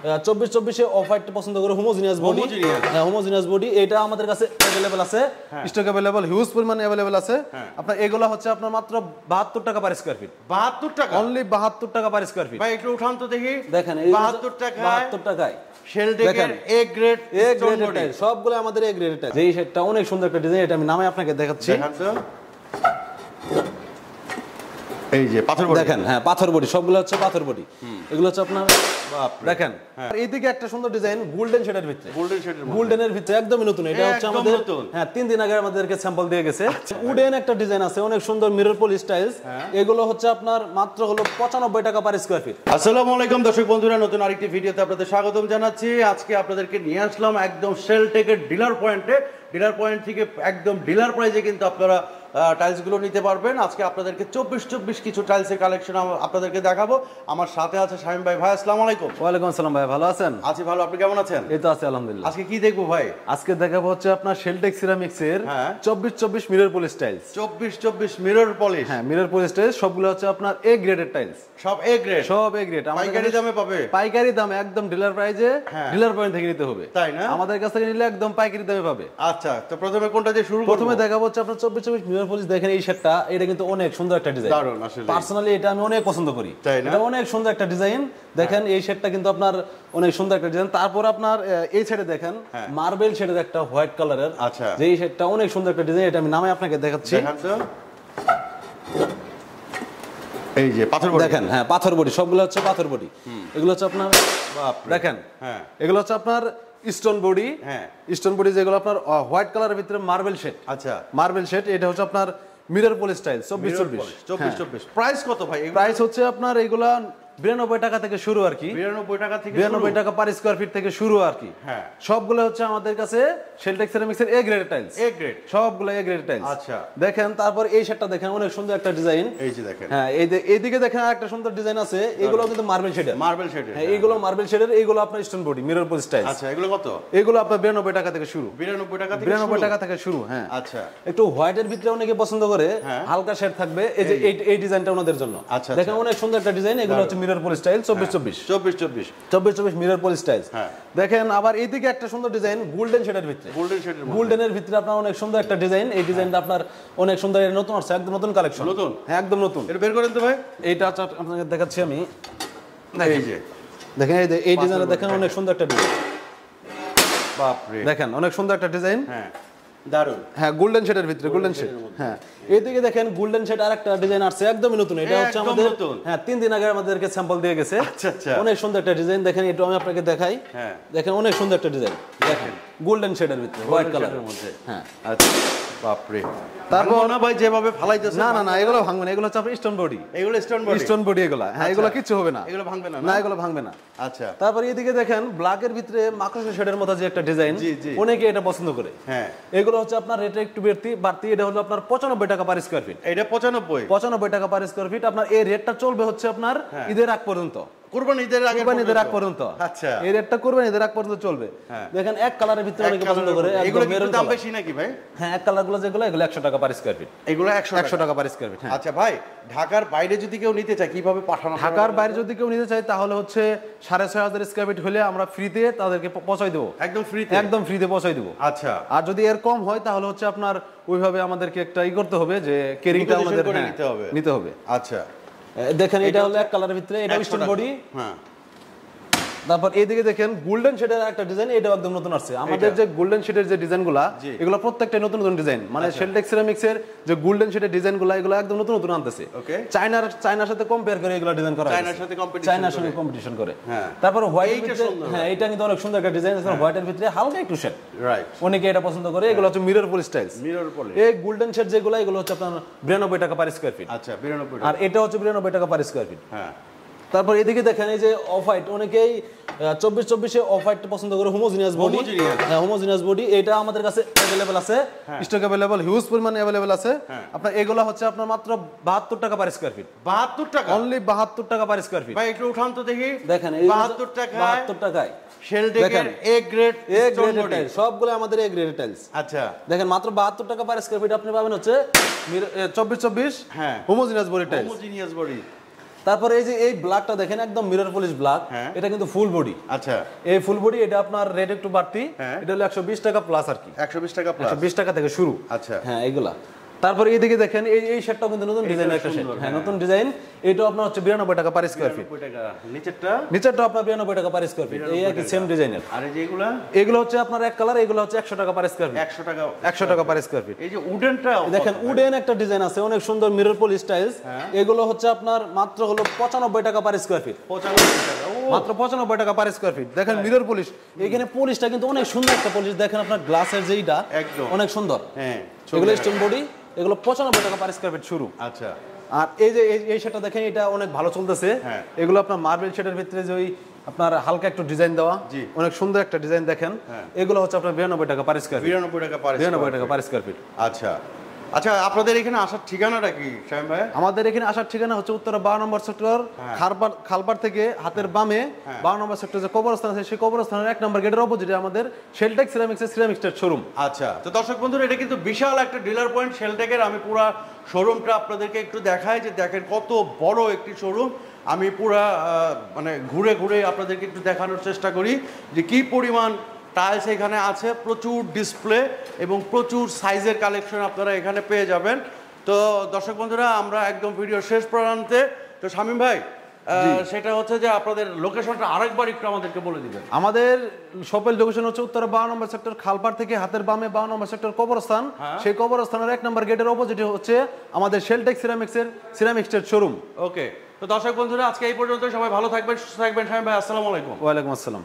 24-24 off white পছন্দ করে homogeneous body. হ্যাঁ হোমোজিনিয়াস বডি, এটা আমাদের কাছে अवेलेबल আছে, স্টক अवेलेबल হিউজ পরিমাণে अवेलेबल আছে। আপনার এগুলা হচ্ছে আপনার মাত্র 72 টাকা পার স্কয়ার ফিট। 72 টাকা, অনলি 72 টাকা পার স্কয়ার ফিট। ভাই একটু উঠান তো দেখি। দেখেন 72 টাকা, 72 টাকায় শেলটেকের এ গ্রেড টাইল, সবগুলো আমাদের এ গ্রেড টাইল। এই সেটটা অনেক সুন্দর একটা ডিজাইন, এটা আমি নামে আপনাকে দেখাচ্ছি। এই যে পাথর বডি, দেখেন হ্যাঁ পাথর বডি, সবগুলো হচ্ছে পাথর বডি। এগুলো হচ্ছে আপনার দেখেন এইদিকে একটা সুন্দর ডিজাইন গোল্ডেন শেডের ভিতরে, গোল্ডেনের ভিতরে একদমই নতুন। এটা হচ্ছে আমাদের হ্যাঁ 3 দিন আগে আমাদেরকে স্যাম্পল দিয়ে গেছে। উডেন একটা ডিজাইন আছে অনেক সুন্দর মিরর পলি স্টাইলস, এগুলো হচ্ছে আপনার মাত্র হলো 95 টাকা পার স্কয়ার ফিট। আসসালামু আলাইকুম দর্শক বন্ধুরা, নতুন আরেকটি ভিডিওতে আপনাদের স্বাগতম জানাচ্ছি। আজকে আপনাদেরকে নিয়ে আসলাম একদম শেলটেকের ডিলার পয়েন্টে। ডিলার পয়েন্ট থেকে একদম ডিলার প্রাইসে কিন্তু আপনারা টাইলসগুলো নিতে পারবেন। আজকে আপনাদেরকে 24-24 কিছু টাইলসের কালেকশন আপনাদেরকে দেখাবো। আমার সাথে আছে শামীম ভাই। ভাই আসসালামু আলাইকুম। ওয়ালাইকুম আসসালাম ভাই, ভালো আছেন? আছি ভালো, আপনি কেমন আছেন? এই তো আছি আলহামদুলিল্লাহ। আজকে কি দেখবো ভাই? আজকে দেখাবো হচ্ছে আপনার শেলটেক সিরামিক্স এর 24-24 মিরর পলি টাইলস। 24-24 মিরর পলিশ, হ্যাঁ মিরর পলি টাইলস, সবগুলো হচ্ছে আপনার এ গ্রেডের টাইলস। সব এ গ্রেড, সব এ গ্রেড। পাইকারি দামে পাবে? পাইকারি দামে একদম ডিলার প্রাইসে, ডিলার পয়েন্ট থেকে নিতে হবে, তাই না? আমাদের কাছ থেকে নিলে একদম পাইকারি দামে পাবে। আচ্ছা, তো প্রথমে কোনটা দিয়ে শুরু করব? প্রথমে দেখাবো হচ্ছে আপনার 24-24 মিরর পলিশ। দেখেন এই সেটটা, এটা কিন্তু অনেক সুন্দর একটা ডিজাইন। দারুণ আসলে, পার্সোনালি এটা আমি অনেক পছন্দ করি। এটা অনেক সুন্দর একটা ডিজাইন। দেখেন এই সেটটা কিন্তু আপনার অনেক সুন্দর একটা ডিজাইন। তারপর আপনার এই সাইডে দেখেন মার্বেল শেডের একটা হোয়াইট কালারের, আচ্ছা যে এই সেটটা অনেক সুন্দর একটা ডিজাইন, এটা আমি নামে আপনাকে দেখাচ্ছি। এই যে পাথর বডি, দেখেন হ্যাঁ পাথর বডি, সবগুলো হচ্ছে পাথর বডি। এগুলো হচ্ছে আপনার দেখেন এগুলো হচ্ছে আপনার স্টোন বডি। স্টোন বডি যেগুলো আপনার হোয়াইট কালারের ভিতরে মার্বেল শেড। আচ্ছা মার্বেল শেড, এটা হচ্ছে আপনার মিরর পলি স্টাইল 24-24। প্রাইস কত ভাই? প্রাইস হচ্ছে আপনার এগুলা 92 টাকা থেকে শুরু আর কি। 92 টাকা থেকে 92 টাকা পার স্কয়ার ফিট থেকে শুরু আর কি। হ্যাঁ সবগুলো হচ্ছে আমাদের কাছে শেলটেক সিরামিক্স এর A grade tiles. A grade, সবগুলো এ গ্রেড টাইলস। আচ্ছা দেখেন তারপর এই সেটটা দেখেন অনেক সুন্দর একটা ডিজাইন। এই যে দেখেন, হ্যাঁ এইদিকে দেখেন একটা সুন্দর ডিজাইন আছে, এগুলো কিন্তু মার্বেল শেডের। মার্বেল শেডের, হ্যাঁ এইগুলো মার্বেল শেডের, এইগুলো আপনার স্টোন বডি মিরর পলি স্টাইল। আচ্ছা এগুলো কত? এগুলো আপনার 92 টাকা থেকে শুরু। 92 টাকা থেকে 92 টাকা থেকে শুরু। হ্যাঁ আচ্ছা, একটু হোয়াইটের ভিতরে অনেকে পছন্দ করে, হালকা শেড থাকবে, এই যে এই ডিজাইনটা ওনাদের জন্য। আচ্ছা দেখেন অনেক সুন্দর একটা ডিজাইন। এগুলো হচ্ছে মিরর পলি স্টাইল 24-24 মিরর পলি স্টাইল। দেখেন আবার এইদিকে একটা সুন্দর ডিজাইন গোল্ডেন শেডের ভিতরে, গোল্ডেনের ভিতরে আপনার অনেক সুন্দর একটা ডিজাইন। এই ডিজাইনটা আপনার অনেক সুন্দর, নতুন আসছে, একদম নতুন কালেকশন। নতুন? হ্যাঁ একদম নতুন। এটা বের করেন তো ভাই। এইটা আপনাকে দেখাচ্ছি আমি। এই যে দেখেন এই ডিজাইনটা দেখেন অনেক সুন্দর একটা ডিজাইন। বাপ রে, দেখেন অনেক সুন্দর একটা ডিজাইন। হ্যাঁ দারুণ। হ্যাঁ গোল্ডেন শেডের ভিতরে, গোল্ডেন শেড। হ্যাঁ এইদিকে দেখেন গোল্ডেন শেড আরেকটা ডিজাইন আসছে, একদমই নতুন। এটা হচ্ছে আমাদের হ্যাঁ 3 দিন আগে আমাদেরকে স্যাম্পল দিয়ে গেছে। আচ্ছা আচ্ছা, অনেক সুন্দর একটা ডিজাইন। দেখেন এটা আমি আপনাকে দেখাই। হ্যাঁ দেখেন অনেক সুন্দর একটা ডিজাইন। দেখেন গোল্ডেন শেডের ভিতরে হোয়াইট কালারের মধ্যে। হ্যাঁ আচ্ছা বাপ রে। তারপর না ভাই যেভাবে ফালাইতেছে, না না না এগুলো ভাঙবে না, এগুলো হচ্ছে আপনার স্টোন বডি। এগুলো স্টোন বডি, স্টোন বডি এগুলো। হ্যাঁ এগুলো কিছু হবে না, এগুলো ভাঙবে না, না এগুলো ভাঙবে না। আচ্ছা তারপর এইদিকে দেখেন ব্ল্যাকের ভিতরে মাকড়সা শেডের মতো যে একটা ডিজাইন, অনেকে এটা পছন্দ করে। হ্যাঁ এগুলো হচ্ছে আপনার রেট একটু বাড়তি। এটা হলো আপনার 95 টাকা পার স্কয়ার ফিট। এটা 95 টাকা পার স্কয়ার ফিট। আপনার এই রেটটা চলবে হচ্ছে আপনার ঈদের আগ পর্যন্ত, কুরবানি ঈদের আগে, ঈদের আগ পর্যন্ত। আচ্ছা এই রেটটা কুরবানি ঈদের আগ পর্যন্ত চলবে। দেখেন এক কালারের ভিতরে অনেকে পছন্দ করে। এগুলো কি দাম বেশি নাকি ভাই? হ্যাঁ এক কালারগুলো যেগুলো, এগুলো 100 টাকা পার স্কয়ার ফিট। এগুলো 100 টাকা পার স্কয়ার ফিট। আচ্ছা ভাই, ঢাকার বাইরে যদি কেউ নিতে চায় কিভাবে পাঠানো? ঢাকার বাইরে যদি কেউ নিতে চায় তাহলে হচ্ছে 6500 স্কয়ার ফিট হলে আমরা ফ্রিতে তাদেরকে পৌঁছাই দেবো। একদম ফ্রিতে? একদম ফ্রিতে পৌঁছাই দেবো। আচ্ছা, আর যদি এর কম হয় তাহলে হচ্ছে আপনার ওইভাবে আমাদেরকে একটা করতে হবে, যে কেরিংটা আমাদের নিতে হবে। আচ্ছা দেখেন এটা হলো এক কালারের ভিতরে, এটা স্টোন বডি। হ্যাঁ তারপর এইদিকে দেখেন গোল্ডেন শেডের একটা ডিজাইন, এটাও একদম নতুন আসছে। আমাদের যে গোল্ডেন শেডের যে ডিজাইনগুলো, এগুলো প্রত্যেকটা নতুন নতুন ডিজাইন। মানে শেলটেক সিরামিক্স এর যে গোল্ডেন শেডের ডিজাইনগুলো, এগুলো একদম নতুন নতুন আনতেছে। চায়নার সাথে কম্পেয়ার করে এগুলো ডিজাইন করা হয়, চায়নার সঙ্গে কম্পিটিশন করে। তারপর হোয়াইট, হ্যাঁ এটা কিন্তু অনেক সুন্দর একটা ডিজাইন। হোয়াইটের ভিতরে হালকা একটু শেড, রাইট, অনেকে এটা পছন্দ করে। এগুলো হচ্ছে মিরর পলি স্টাইলস। মিরর পলি এই গোল্ডেন শেড যেগুলো, এগুলো হচ্ছে আপনার 92 টাকা পার স্কয়ার ফিট। আচ্ছা 92 আর এটা হচ্ছে 92 টাকা পার স্কয়ার ফিট। হ্যাঁ তারপর এদিকে দেখেন এই যে অফ হোয়াইট, অনেকেই 24-24 অফ হোয়াইট পছন্দ করে হোমোজিনিয়াস বডি। হ্যাঁ হোমোজিনিয়াস বডি, এটা আমাদের কাছে अवेलेबल আছে, স্টক अवेलेबल হিউজ পরিমাণে अवेलेबल আছে। আপনার এগুলো হচ্ছে আপনার মাত্র 72 টাকা পার স্কয়ার ফিট। 72 টাকা, অনলি 72 টাকা পার স্কয়ার ফিট। ভাই একটু উঠান তো দেখি। দেখেন 72 টাকায় শেলটেকের এ গ্রেড টাইলস, সবগুলো আমাদের এ গ্রেড টাইলস। আচ্ছা দেখেন মাত্র 72 টাকা পার স্কয়ার ফিট আপনি পাবেন হচ্ছে 24-24 homogeneous body tiles. Homogeneous body তারপরে এই যে এই ব্ল্যাকটা দেখেন একদম মিরর পলিশ ব্ল্যাক, এটা কিন্তু ফুল বডি। আচ্ছা, এই ফুল বডি, এটা আপনার রেট একটু বাড়তি, এটা হলো 120 টাকা প্লাস আর কি, 120 টাকা প্লাস, 120 টাকা থেকে শুরু। আচ্ছা, হ্যাঁ এইগুলা। তারপরে এইদিকে দেখেন এই সেটটাও কিন্তু নতুন ডিজাইনের একটা সেট, হ্যাঁ নতুন ডিজাইন। এটা আপনার হচ্ছে 92 টাকা পার স্কয়ার ফিট। নিচেরটা আপনার 92 টাকা পার স্কয়ার ফিট, এই একই সেম ডিজাইনের। আর এই যে এগুলো হচ্ছে আপনার এক কালার, এগুলো হচ্ছে 100 টাকা পার স্কয়ার ফিট, 100 টাকা পার স্কয়ার ফিট। এই যে উডেনটা দেখেন, উডেন একটা ডিজাইন আছে অনেক সুন্দর মিরর পলিশ টাইলস, এগুলো হচ্ছে আপনার মাত্র হলো 95 টাকা পার স্কয়ার ফিট, 95 টাকা, মাত্র 95 টাকা পার স্কয়ার ফিট। দেখেন মিরর পলিশ, এখানে পলিশটা কিন্তু অনেক সুন্দর একটা পলিশ, দেখেন আপনার গ্লাসের যেইটা একদম অনেক সুন্দর। হ্যাঁ, এগুলো স্টোন বডি, এগুলো 95 টাকা পার স্কয়ার ফিট শুরু। আচ্ছা, আর এই যে এই সেটটা দেখেন, এটা অনেক ভালো চলতেছে। এগুলো আপনার মার্বেল শেডের ভিতরে যে ওই আপনার হালকা একটু ডিজাইন দেওয়া, অনেক সুন্দর একটা ডিজাইন দেখেন। এগুলো হচ্ছে আপনার 92 টাকা পার স্কয়ার ফিট, 92 টাকা পার স্কয়ার ফিট। আচ্ছা আচ্ছা, আপনাদের এখানে আসার ঠিকানাটা কি শামীম ভাই? আমাদের এখানে আসার ঠিকানা হচ্ছে উত্তরা 12 নম্বর সেক্টর, খালপাড় থেকে হাতের বামে 12 নম্বর সেক্টর যে কবরস্থান আছে, সেই কবরস্থানের 1 নম্বর গেটের অপোজিটে আমাদের শেলটেক সিরামিক্সের সিরামিক স্টেট শোরুম। আচ্ছা, তো দর্শক বন্ধুরা, এটা কিন্তু বিশাল একটা ডিলার পয়েন্ট শেলটেকের। আমি পুরো শোরুমটা আপনাদেরকে একটু দেখাই, যে দেখেন কত বড় একটি শোরুম। আমি পুরা মানে ঘুরে ঘুরে আপনাদেরকে একটু দেখানোর চেষ্টা করি যে কি পরিমাণ টাইলস এখানে আছে, প্রচুর ডিসপ্লে এবং প্রচুর সাইজের কালেকশন আপনারা এখানে পেয়ে যাবেন। তো দর্শক বন্ধুরা, আমরা একদম ভিডিও শেষ প্রান্তে। তো শামীম ভাই, সেটা হচ্ছে যে আপনাদের লোকেশনটা আরেকবার একটু আমাদেরকে বলে দিবেন। আমাদের শপের লোকেশন হচ্ছে উত্তরা 12 নম্বর সেক্টর, খালপাড় থেকে হাতের বামে 12 নম্বর সেক্টর কবরস্থান, সেই কবরস্থানের 1 নম্বর গেটের অপোজিটে হচ্ছে আমাদের শেলটেক সিরামিক্সের সিরামিক স্টেট শোরুম। ওকে, তো দর্শক বন্ধুরা, আজকে এই পর্যন্ত। সবাই ভালো থাকবেন, সুস্থ থাকবেন। শামীম ভাই, আসসালামু আলাইকুম। ওয়ালাইকুম আসসালাম।